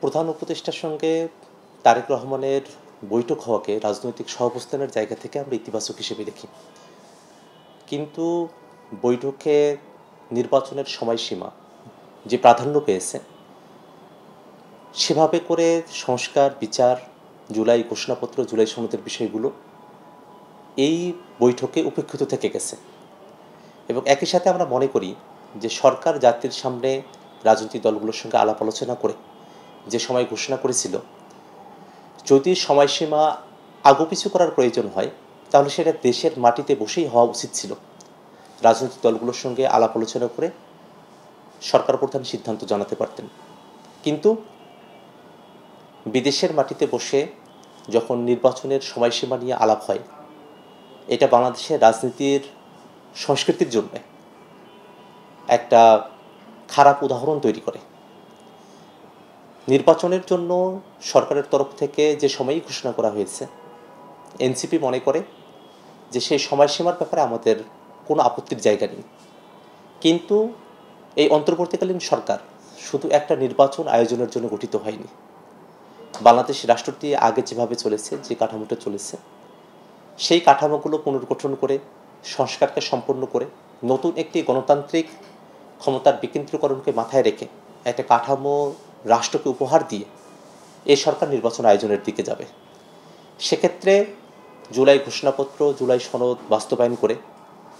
প্রধান উপদেষ্টার সঙ্গে তারেক রহমানের বৈঠক হওয়াকে রাজনৈতিক সহাবস্থানের জায়গা থেকে আমরা ইতিবাচক হিসেবে দেখি। কিন্তু বৈঠকে নির্বাচনের সময়সীমা যে প্রাধান্য পেয়েছে, সেভাবে করে সংস্কার, বিচার, জুলাই ঘোষণাপত্র, জুলাই সনদের বিষয়গুলো এই বৈঠকে উপেক্ষিত থেকে গেছে। এবং একই সাথে আমরা মনে করি যে সরকার জাতির সামনে রাজনৈতিক দলগুলোর সঙ্গে আলাপ আলোচনা করে যে সময় ঘোষণা করেছিল, যদি সময়সীমা আগুপিছু করার প্রয়োজন হয় তাহলে সেটা দেশের মাটিতে বসেই হওয়া উচিত ছিল। রাজনৈতিক দলগুলোর সঙ্গে আলাপ আলোচনা করে সরকার প্রধান সিদ্ধান্ত জানাতে পারতেন। কিন্তু বিদেশের মাটিতে বসে যখন নির্বাচনের সময়সীমা নিয়ে আলাপ হয়, এটা বাংলাদেশের রাজনীতির সংস্কৃতির জন্য একটা খারাপ উদাহরণ তৈরি করে। নির্বাচনের জন্য সরকারের তরফ থেকে যে সময়ই ঘোষণা করা হয়েছে, এনসিপি মনে করে যে সেই সময়সীমার ব্যাপারে আমাদের কোনো আপত্তির জায়গা নেই। কিন্তু এই অন্তর্বর্তীকালীন সরকার শুধু একটা নির্বাচন আয়োজনের জন্য গঠিত হয়নি। বাংলাদেশ রাষ্ট্রটি আগে যেভাবে চলেছে, যে কাঠামোটা চলেছে, সেই কাঠামোগুলো পুনর্গঠন করে সংস্কারকে সম্পন্ন করে নতুন একটি গণতান্ত্রিক ক্ষমতার বিকেন্দ্রীকরণকে মাথায় রেখে একটা কাঠামো রাষ্ট্রকে উপহার দিয়ে এই সরকার নির্বাচন আয়োজনের দিকে যাবে। সেক্ষেত্রে জুলাই ঘোষণাপত্র, জুলাই সনদ বাস্তবায়ন করে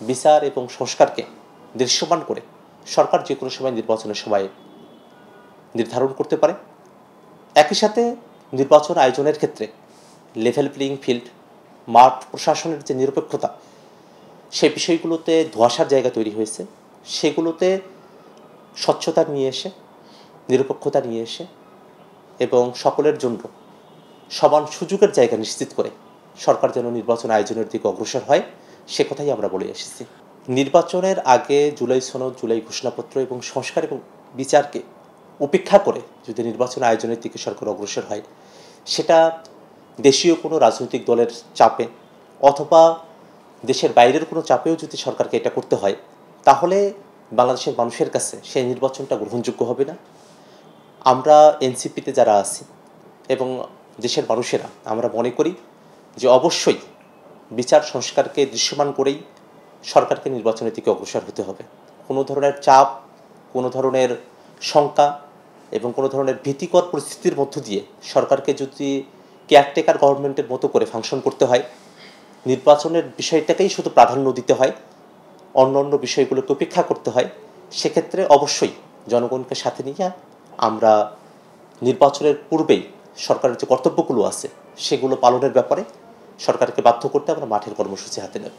বিচার এবং সংস্কারকে দৃশ্যমান করে সরকার যে কোনো সময় নির্বাচনের সময় নির্ধারণ করতে পারে। একই সাথে নির্বাচন আয়োজনের ক্ষেত্রে লেভেল প্লেয়িং ফিল্ড, মাঠ প্রশাসনের যে নিরপেক্ষতা, সেই বিষয়গুলোতে ধোঁয়াশার জায়গা তৈরি হয়েছে, সেগুলোতে স্বচ্ছতা নিয়ে এসে, নিরপেক্ষতা নিয়ে এসে এবং সকলের জন্য সমান সুযোগের জায়গা নিশ্চিত করে সরকার যেন নির্বাচন আয়োজনের দিকে অগ্রসর হয়, সে কথাই আমরা বলে এসেছি। নির্বাচনের আগে জুলাই সনদ, জুলাই ঘোষণাপত্র এবং সংস্কার এবং বিচারকে উপেক্ষা করে যদি নির্বাচন আয়োজনের দিকে সরকার অগ্রসর হয়, সেটা দেশীয় কোনো রাজনৈতিক দলের চাপে অথবা দেশের বাইরের কোনো চাপেও যদি সরকারকে এটা করতে হয়, তাহলে বাংলাদেশের মানুষের কাছে সেই নির্বাচনটা গ্রহণযোগ্য হবে না। আমরা এনসিপিতে যারা আছি এবং দেশের মানুষেরা আমরা মনে করি যে অবশ্যই বিচার সংস্কারকে দৃশ্যমান করেই সরকারকে নির্বাচনের দিকে অগ্রসর হতে হবে। কোনো ধরনের চাপ, কোনো ধরনের শঙ্কা এবং কোনো ধরনের ভীতিকর পরিস্থিতির মধ্য দিয়ে সরকারকে যদি কেয়ারটেকার গভর্নমেন্টের মতো করে ফাংশন করতে হয়, নির্বাচনের বিষয়টাকেই শুধু প্রাধান্য দিতে হয়, অন্য অন্য বিষয়গুলোকে উপেক্ষা করতে হয়, সেক্ষেত্রে অবশ্যই জনগণকে সাথে নিয়ে আমরা নির্বাচনের পূর্বেই সরকারের যে কর্তব্যগুলো আছে সেগুলো পালনের ব্যাপারে সরকারকে বাধ্য করতে আমরা মাঠের কর্মসূচি হাতে নেব।